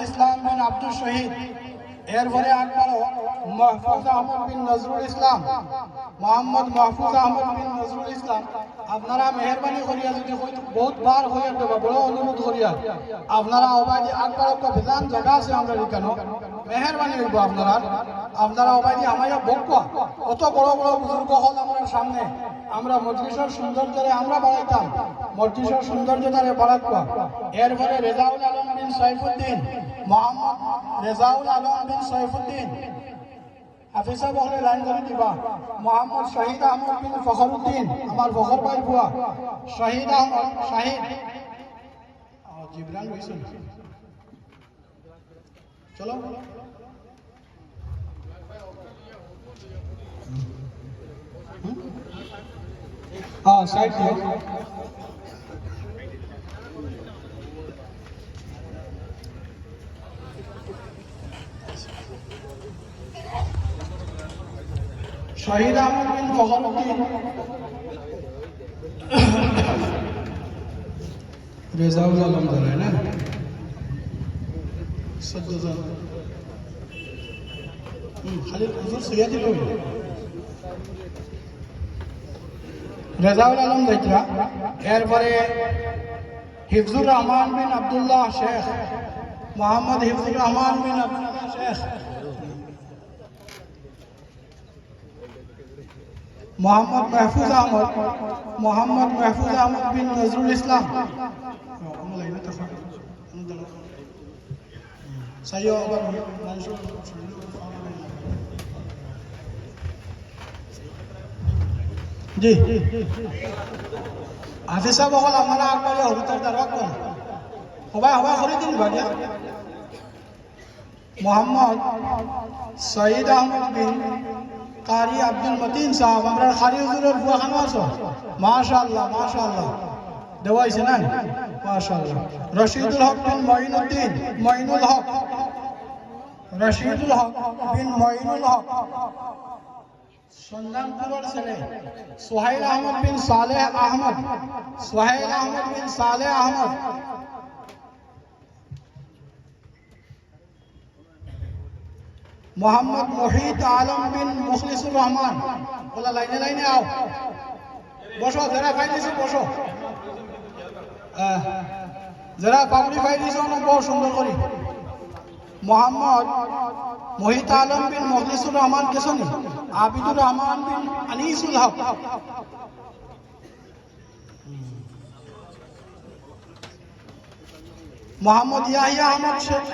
ইসলাম বিন আব্দুল শহীদ, এরপরে আকবর মাহফুজ আহমদ বিন নজরুল ইসলাম, মোহাম্মদ মাহফুজ আহমদ বিন নজরুল ইসলাম। আপনারা মেহরবানি করিয়া যদি বহুত বার হইয়া দেবা, বড় অনুরোধ করিয়া আপনারা ওবাইদি আকবর বিধান জায়গা আছে আমরা এখানে মেহরবানি হইব আপনারা ওবাইদি আমায় বক্ক কত বড় বড় বুজুর্গ হল আমার সামনে, আমরা মজলিসের সৌন্দর্যরে আমরা বাড়াইতাম, মজলিসের সৌন্দর্যতারে বাড়াতবা। এরপরে রেজাউল আলম বিন সাইফুদ্দিন, মোহাম্মদ রেজাউল আলম বিন সাইফুদ্দিন হাফিজা বহলে লাইন ধরে দিবা। মোহাম্মদ শহীদ আহমদ বিন ফখরুদ্দিন, আমার ফখর ভাই বুয়া শহীদ আহমদ শাহিদ জিবরান হইছেন। চলো হ্যাঁ সাইড দিও। শহীদ আহমদ বিন ফখরুদ্দিন, রেজাউল আলম ধরে না খালি হুজুর সৈয়দ দিল রেজাউল আলম দেখলা। এরপরে হিফজুর রহমান বিন আব্দুল্লাহ শেখ, মোহাম্মদ হিফজুর রহমান বিন আব্দুল্লাহ শেখ, মোহাম্মদ মাহফুজ আহমদ, মোহাম্মদ মাহফুজ আহমদ বিন নজরুল ইসলাম। জি হাফিজ সাহেব বল আপনারা আকবরে হরিতার দারওয়াত কোন সবাই সবাই করে দিন বাড়িয়া। মোহাম্মদ সঈদ আহমদ বিন কারি আব্দুল মতিন সাহেব, আমরা খারি হুজুরের বুয়া খানো আছো, মাশাআল্লাহ মাশাআল্লাহ দেওয়াইছে না মাশাআল্লাহ। রশিদুল হক বিন মঈনুদ্দিন, মঈনুল হক, রশিদুল হক বিন মঈনুল হক সন্ধানপুরের ছেলে। সোহাইল আহমদ বিন সালেহ আহমদ, সোহাইল আহমদ বিন সালেহ আহমদ। মোহাম্মদ মুহিত আলম বিন মুখলিসুর রহমান, বলা লাইনে লাইনে আও, বসো যারা ফাইলিছো বসো, যারা পাবলি ফাইলিছো না বহু সুন্দর করি। মোহাম্মদ মুহিত আলম বিন মুখলিসুর রহমান কেসনি, আবিদুর রহমান বিন আনিসুল হক, মোহাম্মদ ইয়াহিয়া আহমদ